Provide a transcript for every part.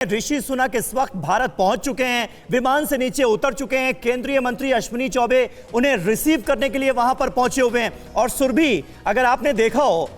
ऋषि सुनक इस वक्त भारत पहुंच चुके हैं, विमान से नीचे उतर चुके हैं। केंद्रीय मंत्री अश्विनी चौबे उन्हें रिसीव करने के लिए वहां पर पहुंचे हुए हैं। और सुरभि, अगर आपने देखा हो,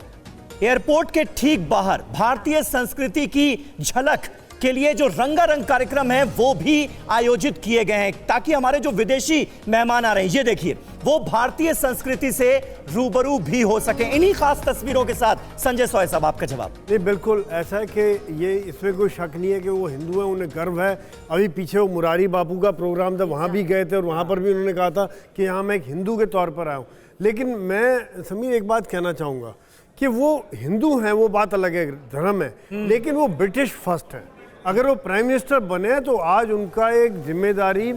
एयरपोर्ट के ठीक बाहर भारतीय संस्कृति की झलक के लिए जो रंगारंग कार्यक्रम है वो भी आयोजित किए गए हैं, ताकि हमारे जो विदेशी मेहमान आ रहे हैं, ये देखिए, वो भारतीय संस्कृति से रूबरू भी हो सके। इन्हीं खास तस्वीरों के साथ संजय सोय साहब, आपका जवाब। नहीं, बिल्कुल ऐसा है कि ये इसमें कोई शक नहीं है कि वो हिंदू हैं, उन्हें गर्व है। अभी पीछे वो मुरारी बापू का प्रोग्राम था, वहाँ भी गए थे और वहाँ पर भी उन्होंने कहा था कि यहाँ मैं एक हिंदू के तौर पर आया हूँ। लेकिन मैं समीर एक बात कहना चाहूँगा कि वो हिंदू हैं, वो बात अलग है, धर्म है, लेकिन वो ब्रिटिश फर्स्ट है। अगर वो प्राइम मिनिस्टर बने तो आज उनका एक जिम्मेदारी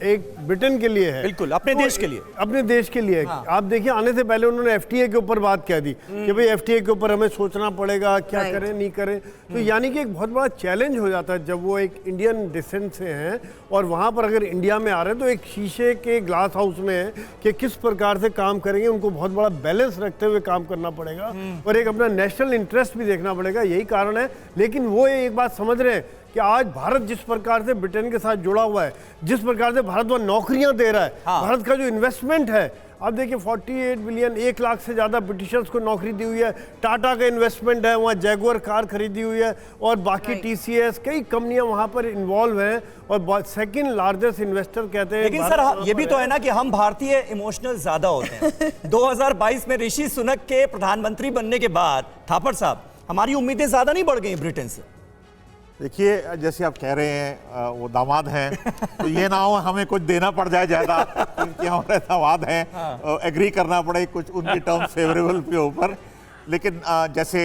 एक ब्रिटेन के लिए है, बिल्कुल अपने देश के लिए, अपने देश के लिए। हाँ। आप देखिए, आने से पहले उन्होंने एफटीए के ऊपर बात कह दी कि भाई एफटीए के ऊपर हमें सोचना पड़ेगा, क्या करें नहीं करें। तो यानी कि एक बहुत बड़ा चैलेंज हो जाता है जब वो एक इंडियन डिसेंट से हैं और वहाँ पर अगर इंडिया में आ रहे हैं तो एक शीशे के ग्लास हाउस में है कि किस प्रकार से काम करेंगे। उनको बहुत बड़ा बैलेंस रखते हुए काम करना पड़ेगा और एक अपना नेशनल इंटरेस्ट भी देखना पड़ेगा, यही कारण है। लेकिन वो एक बात समझ रहे हैं कि आज भारत जिस प्रकार से ब्रिटेन के साथ जुड़ा हुआ है, जिस प्रकार से भारत वह नौकरियां दे रहा है, भारत का जो इन्वेस्टमेंट है, आप देखिए 48 बिलियन, 1 लाख से ज़्यादा ब्रिटिशर्स को नौकरी दी हुई है। टाटा का इन्वेस्टमेंट है, वहाँ जैगुआर कार खरीदी हुई है और बाकी टीसीएस कई कंपनियां वहाँ पर इन्वॉल्व हैं और सेकंड लार्जेस्ट इन्वेस्टर कहते हैं। लेकिन सर, ये भी तो है ना कि हम भारतीय इमोशनल ज्यादा होते हैं। 2022 में ऋषि सुनक के प्रधानमंत्री बनने के बाद थापर साहब, हमारी उम्मीदें ज्यादा नहीं बढ़ गई ब्रिटेन से? देखिए, जैसे आप कह रहे हैं वो दामाद हैं, तो ये ना हो हमें कुछ देना पड़ जाए ज़्यादा, क्योंकि हमारे दामाद हैं, एग्री करना पड़े कुछ उनकी टर्म्स फेवरेबल के ऊपर। लेकिन जैसे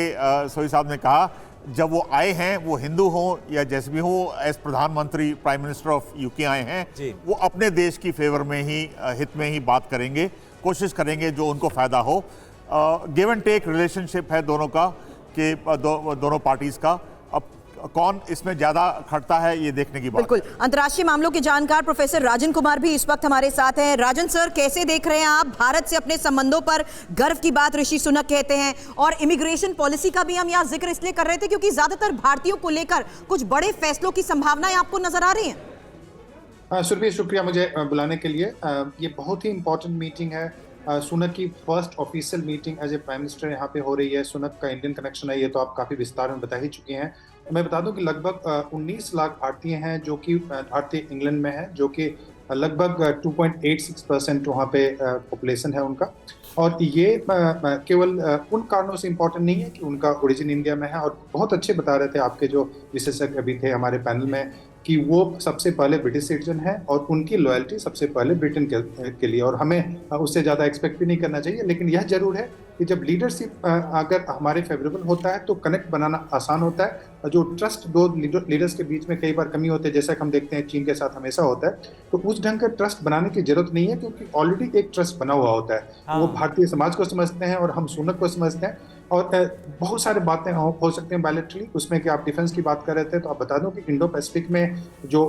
सोई साहब ने कहा, जब वो आए हैं, वो हिंदू हों या जैसे भी हो, एज प्रधानमंत्री प्राइम मिनिस्टर ऑफ यूके आए हैं, वो अपने देश की फेवर में ही, हित में ही बात करेंगे, कोशिश करेंगे जो उनको फ़ायदा हो। गिव एंड टेक रिलेशनशिप है दोनों का, कि दोनों पार्टीज़ का। अब कौन इसमें ज्यादा खटता है, ये देखने की बात। बिल्कुल। अंतर्राष्ट्रीय मामलों के जानकार प्रोफेसर राजन कुमार भी इस वक्त हमारे साथ हैं। राजन सर, कैसे देख रहे हैं आप भारत से अपने संबंधों पर गर्व की बात ऋषि सुनक कहते हैं, और इमिग्रेशन पॉलिसी का भी हम यहाँ जिक्र इसलिए कर रहे थे क्योंकि ज्यादातर भारतीयों को लेकर कुछ बड़े फैसलों की संभावनाएं आपको नजर आ रही हैं? सुरभि, शुक्रिया मुझे बुलाने के लिए। ये बहुत ही इंपॉर्टेंट मीटिंग है। सुनक की first official meeting as a prime minister यहाँ पे हो रही है। सुनक का इंडियन कनेक्शन है, ये तो आप काफ़ी विस्तार में बता ही चुके हैं। मैं बता दूं कि लगभग 19 लाख भारतीय हैं जो कि भारतीय इंग्लैंड में है, जो कि लगभग 2.86% वहाँ पे पॉपुलेशन है उनका। और ये केवल उन कारणों से इम्पोर्टेंट नहीं है कि उनका ओरिजिन इंडिया में है। और बहुत अच्छे बता रहे थे आपके जो विशेषज्ञ अभी थे हमारे पैनल में कि वो सबसे पहले ब्रिटिश सिटीजन है और उनकी लॉयल्टी सबसे पहले ब्रिटेन के लिए, और हमें उससे ज़्यादा एक्सपेक्ट भी नहीं करना चाहिए। लेकिन यह जरूर है कि जब लीडरशिप अगर हमारे फेवरेबल होता है तो कनेक्ट बनाना आसान होता है। जो ट्रस्ट दो लीडर्स के बीच में कई बार कमी होती है, जैसा कि हम देखते हैं चीन के साथ हमेशा होता है, तो उस ढंग का ट्रस्ट बनाने की जरूरत नहीं है, क्योंकि ऑलरेडी एक ट्रस्ट बना हुआ होता है। वो भारतीय समाज को समझते हैं और हम सुनक को समझते हैं, और बहुत सारी बातें हो सकते हैं बायलैटरली। उसमें कि आप डिफेंस की बात कर रहे थे, तो आप बता दूं कि इंडो पैसिफिक में जो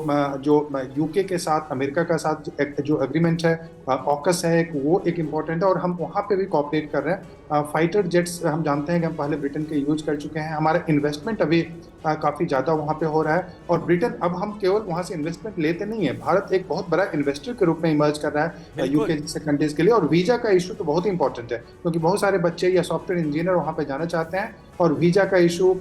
यूके के साथ, अमेरिका का साथ जो एग्रीमेंट है, ऑकस है एक, वो एक इम्पॉर्टेंट है और हम वहाँ पे भी कॉपरेट कर रहे हैं। फाइटर जेट्स हम जानते हैं कि हम पहले ब्रिटेन के यूज कर चुके हैं। हमारा इन्वेस्टमेंट अभी काफ़ी ज़्यादा वहाँ पे हो रहा है, और ब्रिटेन, अब हम केवल वहाँ से इन्वेस्टमेंट लेते नहीं है, भारत एक बहुत बड़ा इन्वेस्टर के रूप में इमर्ज कर रहा है यूके जैसे कंट्रीज के लिए। और वीजा का इशू तो बहुत इंपॉर्टेंट है, क्योंकि बहुत सारे बच्चे या सॉफ्टवेयर इंजीनियर वहाँ पे जाना चाहते हैं, और वीजा का इशू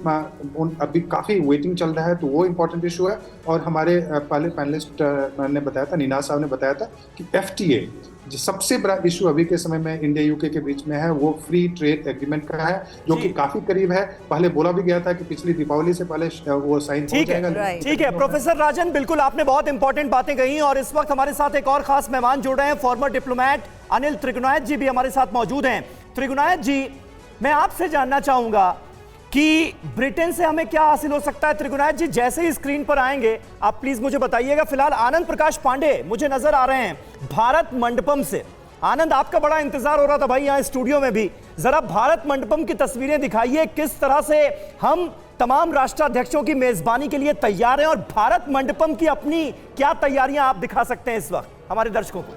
अभी काफ़ी वेटिंग चल रहा है, तो वो इंपॉर्टेंट इशू है। और हमारे पहले पैनलिस्ट ने बताया था, नीना साहब ने बताया था कि FTA जो सबसे बड़ा इशू अभी के समय में इंडिया यूके के बीच में है, वो फ्री ट्रेड एग्रीमेंट का है, जो कि काफी करीब है। पहले बोला भी गया था कि पिछली दीपावली से पहले वो साइन हो जाएगा। ठीक है प्रोफेसर राजन, बिल्कुल आपने बहुत इंपॉर्टेंट बातें कही। और इस वक्त हमारे साथ एक और खास मेहमान जुड़ रहे हैं, फॉर्मर डिप्लोमेट अनिल त्रिगुनायत जी भी हमारे साथ मौजूद हैं। त्रिगुनायत जी, मैं आपसे जानना चाहूंगा कि ब्रिटेन से हमें क्या हासिल हो सकता है। त्रिगुनायत जी, जैसे ही स्क्रीन पर आएंगे आप प्लीज मुझे बताइएगा। फिलहाल आनंद प्रकाश पांडे मुझे नजर आ रहे हैं भारत मंडपम से। आनंद, आपका बड़ा इंतजार हो रहा था भाई यहाँ स्टूडियो में भी, जरा भारत मंडपम की तस्वीरें दिखाइए, किस तरह से हम तमाम राष्ट्राध्यक्षों की मेजबानी के लिए तैयार हैं, और भारत मंडपम की अपनी क्या तैयारियां आप दिखा सकते हैं इस वक्त हमारे दर्शकों को।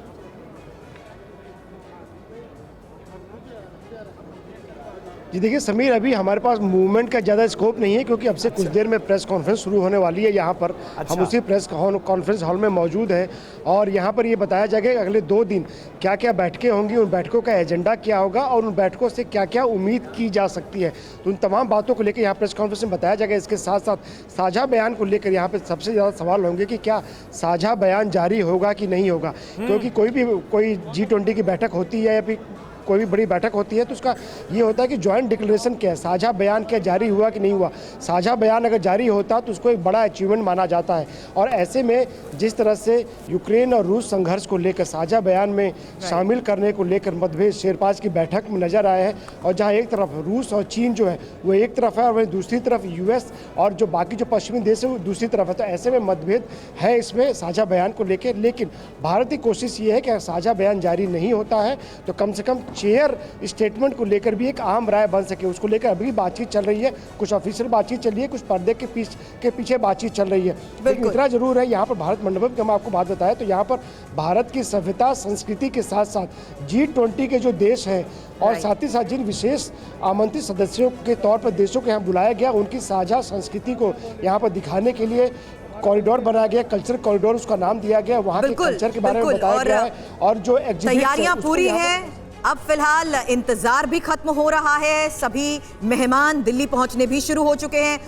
जी देखिए समीर, अभी हमारे पास मूवमेंट का ज़्यादा स्कोप नहीं है क्योंकि अब से कुछ देर में प्रेस कॉन्फ्रेंस शुरू होने वाली है यहाँ पर। हम उसी प्रेस कॉन्फ्रेंस हॉल में मौजूद हैं और यहाँ पर ये बताया जाएगा कि अगले 2 दिन क्या क्या बैठकें होंगी, उन बैठकों का एजेंडा क्या होगा और उन बैठकों से क्या क्या उम्मीद की जा सकती है। तो उन तमाम बातों को लेकर यहाँ प्रेस कॉन्फ्रेंस में बताया जाएगा। इसके साथ साथ साझा बयान को लेकर यहाँ पर सबसे ज़्यादा सवाल होंगे कि क्या साझा बयान जारी होगा कि नहीं होगा, क्योंकि कोई G20 की बैठक होती है या फिर कोई भी बड़ी बैठक होती है तो उसका ये होता है कि जॉइंट डिक्लेरेशन क्या है, साझा बयान क्या जारी हुआ कि नहीं हुआ। साझा बयान अगर जारी होता तो उसको एक बड़ा अचीवमेंट माना जाता है। और ऐसे में जिस तरह से यूक्रेन और रूस संघर्ष को लेकर साझा बयान में शामिल करने को लेकर मतभेद शेरपाज की बैठक में नजर आए हैं, और जहाँ एक तरफ रूस और चीन जो है वो एक तरफ है और वहीं दूसरी तरफ US और जो बाकी जो पश्चिमी देश है वो दूसरी तरफ है। तो ऐसे में मतभेद है इसमें साझा बयान को लेकर। लेकिन भारत की कोशिश ये है कि अगर साझा बयान जारी नहीं होता है तो कम से कम चेयर स्टेटमेंट को लेकर भी एक आम राय बन सके, उसको लेकर अभी बातचीत चल रही है। कुछ ऑफिशियल बातचीत चल रही है, कुछ पर्दे के पीछे बातचीत चल रही है। लेकिन इतना जरूर है यहाँ पर भारत मंडपम की हम आपको बात बताएं तो यहाँ पर भारत की सभ्यता संस्कृति के साथ साथ G20 के जो देश हैं और साथ ही साथ जिन विशेष आमंत्रित सदस्यों के तौर पर देशों को यहाँ बुलाया गया, उनकी साझा संस्कृति को यहाँ पर दिखाने के लिए कॉरिडोर बनाया गया, कल्चर कॉरिडोर उसका नाम दिया गया, वहाँ के कल्चर के बारे में बताया गया है। और जो तैयारियां पूरी हैं। अब फिलहाल इंतजार भी खत्म हो रहा है, सभी मेहमान दिल्ली पहुंचने भी शुरू हो चुके हैं।